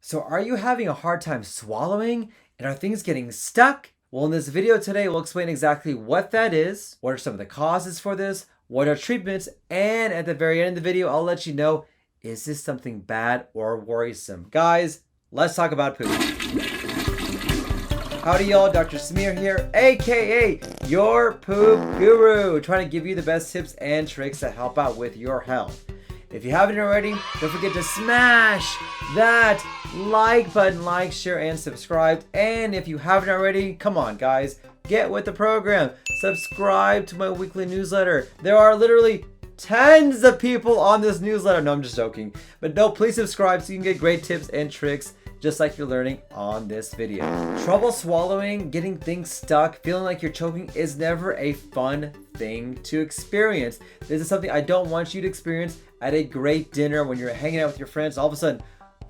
So are you having a hard time swallowing? And are things getting stuck? Well, in this video today, we'll explain exactly what that is, what are some of the causes for this, what are treatments, and at the very end of the video, I'll let you know, is this something bad or worrisome? Guys, let's talk about poop. Howdy y'all, Dr. Samir here, aka your poop guru, trying to give you the best tips and tricks to help out with your health. If you haven't already, don't forget to smash that like button, like, share, and subscribe. And if you haven't already, come on guys, get with the program. Subscribe to my weekly newsletter. There are literally tons of people on this newsletter. No, I'm just joking. But no, please subscribe so you can get great tips and tricks just like you're learning on this video. Trouble swallowing, getting things stuck, feeling like you're choking is never a fun thing to experience. This is something I don't want you to experience at a great dinner when you're hanging out with your friends. All of a sudden,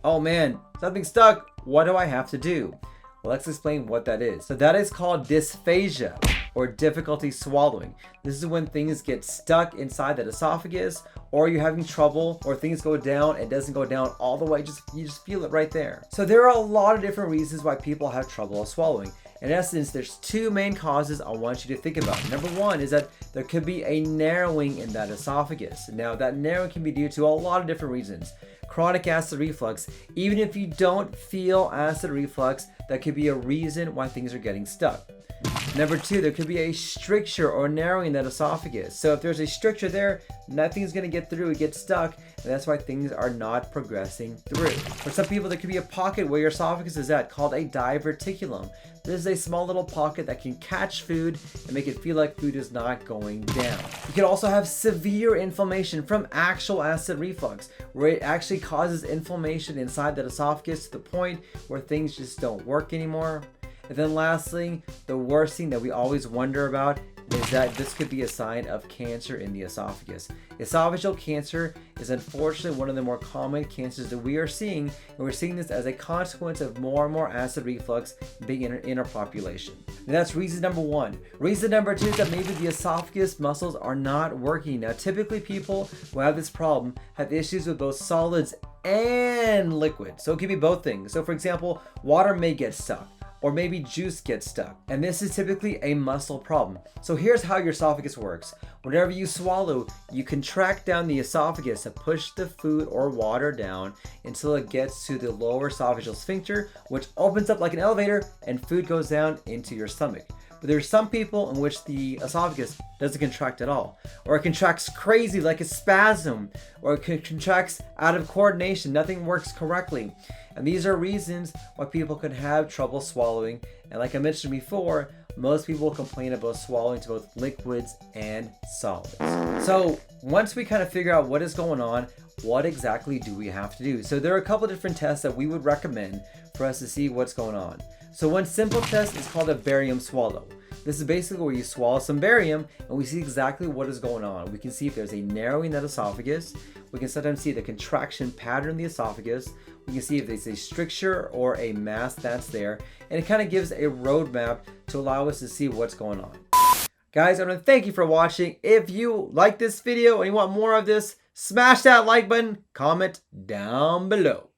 oh man, something's stuck. What do I have to do? Well, let's explain what that is. So that is called dysphagia, or difficulty swallowing. This is when things get stuck inside that esophagus, or you're having trouble, or things go down and doesn't go down all the way. You just feel it right there. So there are a lot of different reasons why people have trouble swallowing. In essence, there's two main causes I want you to think about. Number one is that there could be a narrowing in that esophagus. Now, that narrowing can be due to a lot of different reasons. Chronic acid reflux, even if you don't feel acid reflux, that could be a reason why things are getting stuck. Number two, there could be a stricture or narrowing in that esophagus. So if there's a stricture there, nothing's going to get through, it gets stuck, and that's why things are not progressing through. For some people, there could be a pocket where your esophagus is at called a diverticulum. This is a small little pocket that can catch food and make it feel like food is not going down. You can also have severe inflammation from actual acid reflux, where it actually causes inflammation inside that esophagus to the point where things just don't work anymore. And then lastly, the worst thing that we always wonder about is that this could be a sign of cancer in the esophagus. Esophageal cancer is unfortunately one of the more common cancers that we are seeing, and we're seeing this as a consequence of more and more acid reflux being in our population. And that's reason number one. Reason number two is that maybe the esophagus muscles are not working. Now, typically people who have this problem have issues with both solids and liquid. So it could be both things. So for example, water may get stuck, or maybe juice gets stuck. And this is typically a muscle problem. So here's how your esophagus works. Whenever you swallow, you contract down the esophagus to push the food or water down until it gets to the lower esophageal sphincter, which opens up like an elevator and food goes down into your stomach. But there's some people in which the esophagus doesn't contract at all, or it contracts crazy like a spasm, or it contracts out of coordination, nothing works correctly. And these are reasons why people can have trouble swallowing. And like I mentioned before, most people complain about swallowing to both liquids and solids. So once we kind of figure out what is going on, what exactly do we have to do? So there are a couple different tests that we would recommend for us to see what's going on. So one simple test is called a barium swallow. This is basically where you swallow some barium and we see exactly what is going on. We can see if there's a narrowing in that esophagus. We can sometimes see the contraction pattern in the esophagus. We can see if there's a stricture or a mass that's there. And it kind of gives a roadmap to allow us to see what's going on. Guys, I want to thank you for watching. If you like this video and you want more of this, smash that like button, comment down below.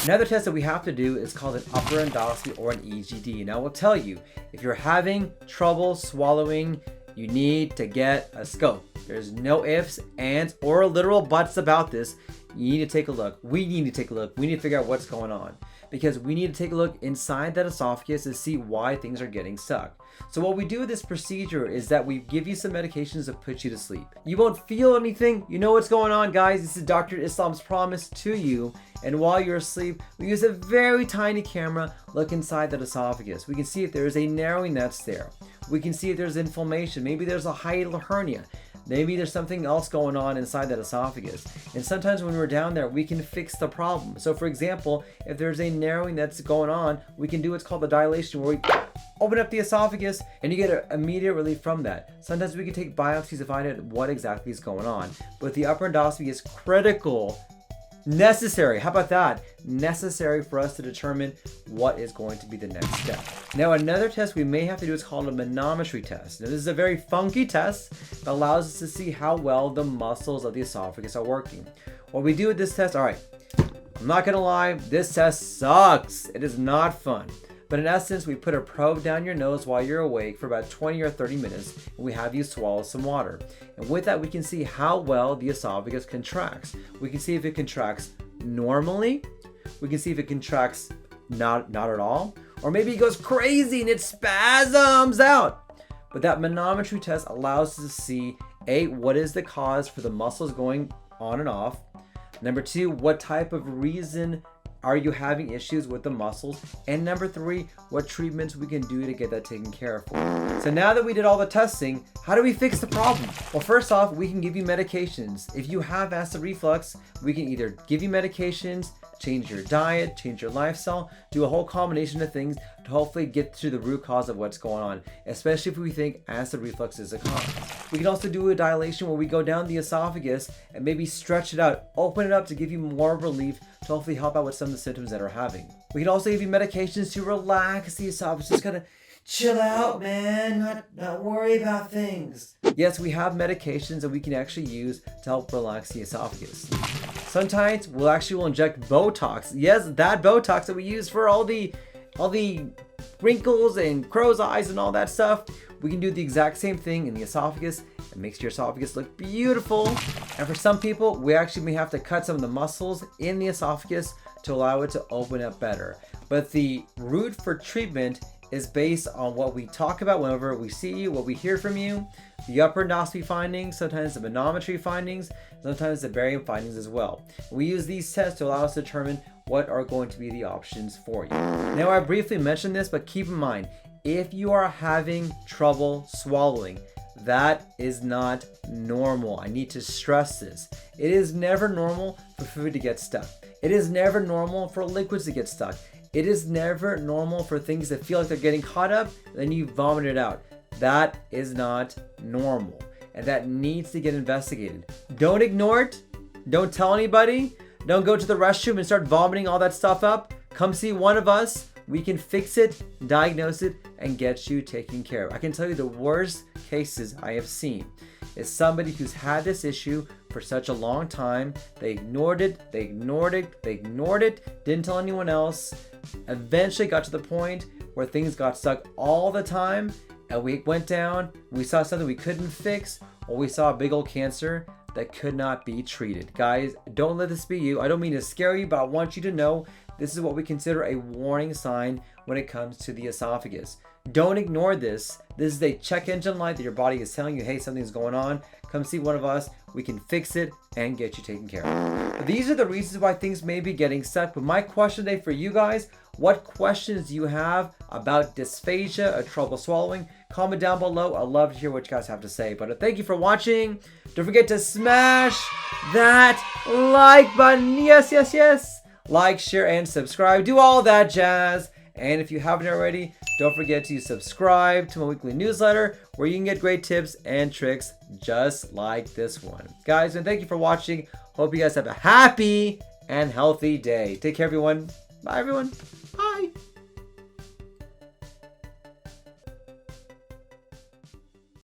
Another test that we have to do is called an upper endoscopy or an EGD. Now, I will tell you, if you're having trouble swallowing, you need to get a scope. There's no ifs, ands, or literal buts about this. You need to take a look. We need to take a look. We need to figure out what's going on, because we need to take a look inside that esophagus to see why things are getting stuck. So what we do with this procedure is that we give you some medications to put you to sleep. You won't feel anything. You know what's going on, guys. This is Dr. Islam's promise to you. And while you're asleep, we use a very tiny camera, look inside that esophagus. We can see if there is a narrowing that's there. We can see if there's inflammation. Maybe there's a hiatal hernia. Maybe there's something else going on inside that esophagus. And sometimes when we're down there, we can fix the problem. So for example, if there's a narrowing that's going on, we can do what's called the dilation, where we open up the esophagus and you get an immediate relief from that. Sometimes we can take biopsies to find out what exactly is going on. But the upper endoscopy is critical, necessary. How about that? Necessary for us to determine what is going to be the next step. Now, another test we may have to do is called a manometry test. Now, this is a very funky test that allows us to see how well the muscles of the esophagus are working. What we do with this test, all right, I'm not gonna lie, this test sucks. It is not fun. But in essence, we put a probe down your nose while you're awake for about 20 or 30 minutes, and we have you swallow some water. And with that, we can see how well the esophagus contracts. We can see if it contracts normally, we can see if it contracts not at all, or maybe it goes crazy and it spasms out. But that manometry test allows us to see, A, what is the cause for the muscles going on and off. Number 2, what type of reason are you having issues with the muscles? And number 3, what treatments we can do to get that taken care of for you. So now that we did all the testing, how do we fix the problem? Well, first off, we can give you medications. If you have acid reflux, we can either give you medications, change your diet, change your lifestyle, do a whole combination of things to hopefully get to the root cause of what's going on, especially if we think acid reflux is a cause. We can also do a dilation where we go down the esophagus and maybe stretch it out, open it up to give you more relief to hopefully help out with some of the symptoms that are having. We can also give you medications to relax the esophagus, just kind of chill out, man, not worry about things. Yes, we have medications that we can actually use to help relax the esophagus. Sometimes we'll inject Botox. Yes, that Botox that we use for all the wrinkles and crow's eyes and all that stuff. We can do the exact same thing in the esophagus. It makes your esophagus look beautiful. And for some people, we actually may have to cut some of the muscles in the esophagus to allow it to open up better. But the route for treatment is based on what we talk about whenever we see you, what we hear from you, the upper endoscopy findings, sometimes the manometry findings, sometimes the barium findings as well. We use these tests to allow us to determine what are going to be the options for you. Now, I briefly mentioned this, but keep in mind, if you are having trouble swallowing, that is not normal. I need to stress this. It is never normal for food to get stuck. It is never normal for liquids to get stuck. It is never normal for things that feel like they're getting caught up, then you vomit it out. That is not normal, and that needs to get investigated. Don't ignore it. Don't tell anybody. Don't go to the restroom and start vomiting all that stuff up. Come see one of us. We can fix it, diagnose it, and get you taken care of. I can tell you the worst cases I have seen is somebody who's had this issue for such a long time. They ignored it, didn't tell anyone else, eventually got to the point where things got stuck all the time, and we went down, we saw something we couldn't fix, or we saw a big old cancer that could not be treated. Guys, don't let this be you. I don't mean to scare you, but I want you to know this is what we consider a warning sign when it comes to the esophagus. Don't ignore this. This is a check engine light that your body is telling you, hey, something's going on. Come see one of us. We can fix it and get you taken care of. But these are the reasons why things may be getting stuck. But my question today for you guys, what questions do you have about dysphagia or trouble swallowing? Comment down below. I'd love to hear what you guys have to say. But thank you for watching. Don't forget to smash that like button. Yes. Like, share, and subscribe. Do all that jazz. And if you haven't already, don't forget to subscribe to my weekly newsletter where you can get great tips and tricks just like this one. Guys, and thank you for watching. Hope you guys have a happy and healthy day. Take care, everyone. Bye, everyone. Bye.